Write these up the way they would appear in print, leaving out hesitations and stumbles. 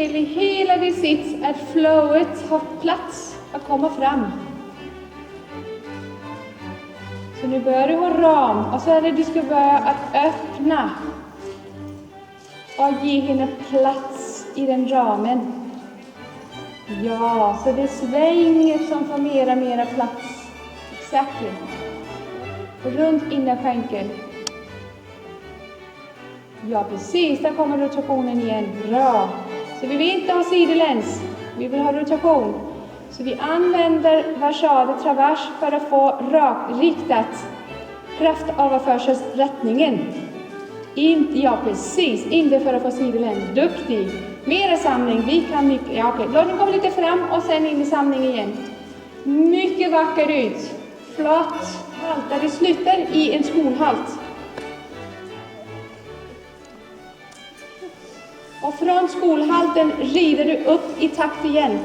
till i hela din sits att flowet har plats att komma fram. Så nu börjar du ha ram och så är det du ska börja att öppna och ge henne plats i den ramen. Ja, så det svänger som får mera plats. Exakt. Runt innerskänkel. Ja, precis. Där kommer rotationen igen. Bra. Så vi vill inte ha sideläns. Vi vill ha rotation. Så vi använder versade travers för att få rakt, riktat kraftöverförselrättningen. Ja, precis. Inte för att få sideläns. Duktig. Mera samling. Vi kan mycket. Ja, okej. Låt den komma lite fram och sen in i samling igen. Mycket vacker ut. Flott. Halt. Där det slutar i en skolhalt. Och från skolhalten rider du upp i takt igen.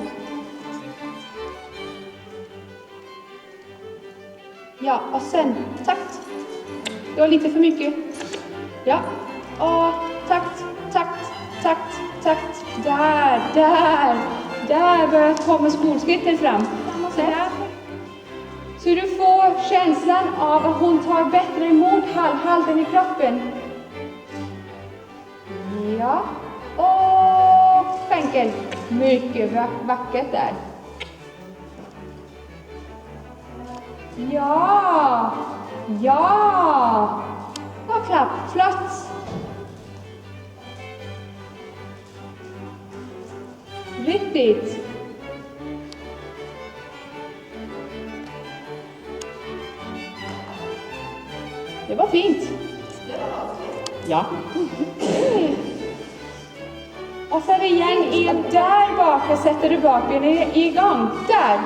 Ja, och sen takt. Det var lite för mycket. Ja, och takt. Där börjar komma skolskritten fram. Så du får känslan av att hon tar bättre emot halten i kroppen. Ja, och skänkel. Mycket vackert där. Ja. Och klapp, flott. Riktigt. Det var fint. Ja. Och så är det igen där bak. Jag sätter du bakbenen igång. Där.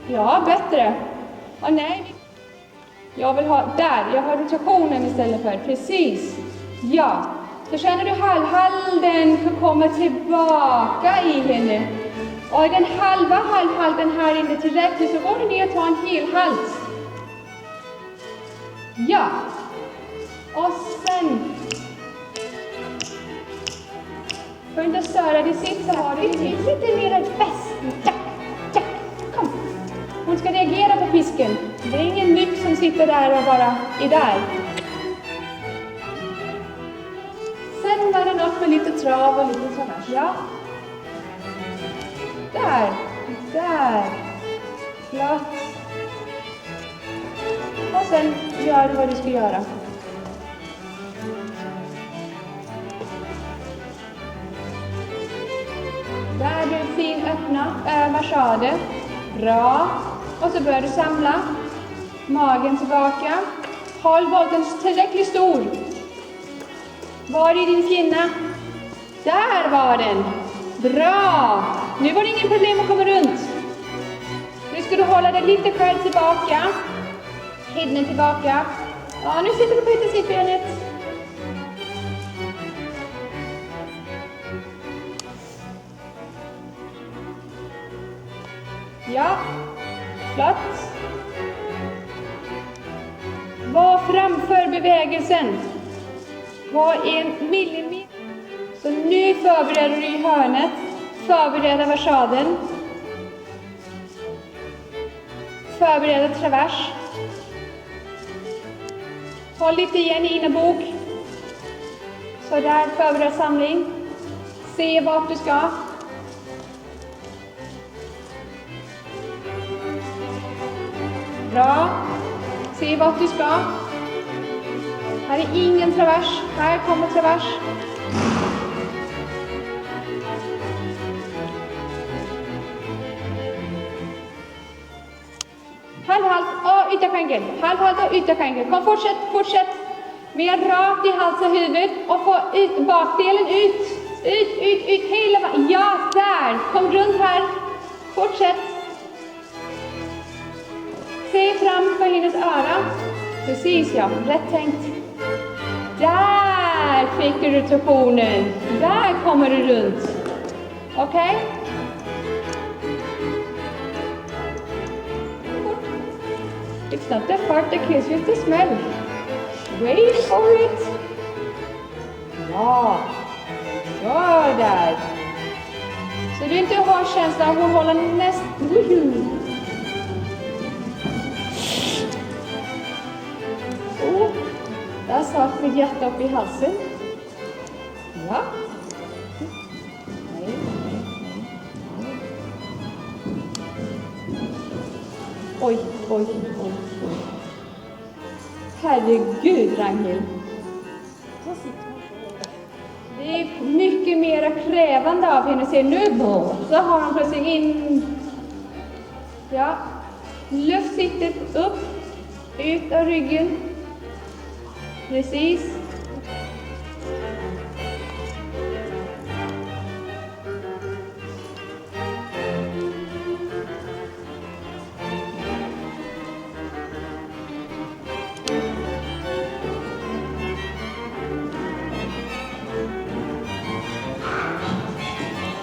Ja, bättre. Och nej. Jag vill ha där. Jag har rotationen istället för. Precis. Ja. Så känner du halvhalden kommer tillbaka i henne. Och den halvhalten här inne tillräckligt så går du ner och tar en hel halt. Ja. Och sen. För inte störa dig sitt så har du lite mer bäst. Tack. Kom. Hon ska reagera på pisken. Det är ingen myck som sitter där och bara är där. Sen var det något med lite trav och lite travers. Ja. Där. Klart. Och sen gör du vad du ska göra. Där du fin öppna versade. Bra. Och så börjar du samla. Magen tillbaka. Håll bollen tillräckligt stor. Var är din finna? Där var den. Bra. Nu var det ingen problem att komma runt. Nu ska du hålla dig lite själv tillbaka. Hidden tillbaka. Ja, nu sitter du på yttersittbenet. Ja, flott. Var framför bevägelsen. Var 1 millimeter. Så nu förbereder du i hörnet. Förbereda versaden. Förbereda travers. Håll lite igen i innebok. Så där, förbereda samling. Se vart du ska. Bra. Se vart du ska. Här är ingen travers. Här kommer travers. Halvhalt och ytterskänkel. Halvhalt och ytterskänkel. Kom, fortsätt. Mer rakt i hals och huvud. Och få ut bakdelen ut. Ut. Hela. Ja, där. Kom runt här. Fortsätt. Se fram för hennes öra. Precis, ja. Rätt tänkt. Där fick du rotationen. Där kommer du runt. Okej? It's not the part that kills you, it's the smell. Wait for it. Ja. Ja, där. Så du inte har känslan, hon håller nästan... Där satt mitt hjärta upp i halsen. Ja. Nej. Oj. Herregud, Ragnhild. Det är mycket mer krävande av henne. Se nu, så har hon plötsligt in... Ja. Luft sitter upp, ut av ryggen. Precis.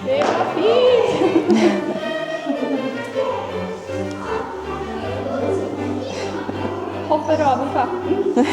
Det var fint! Hoppar av i fatten.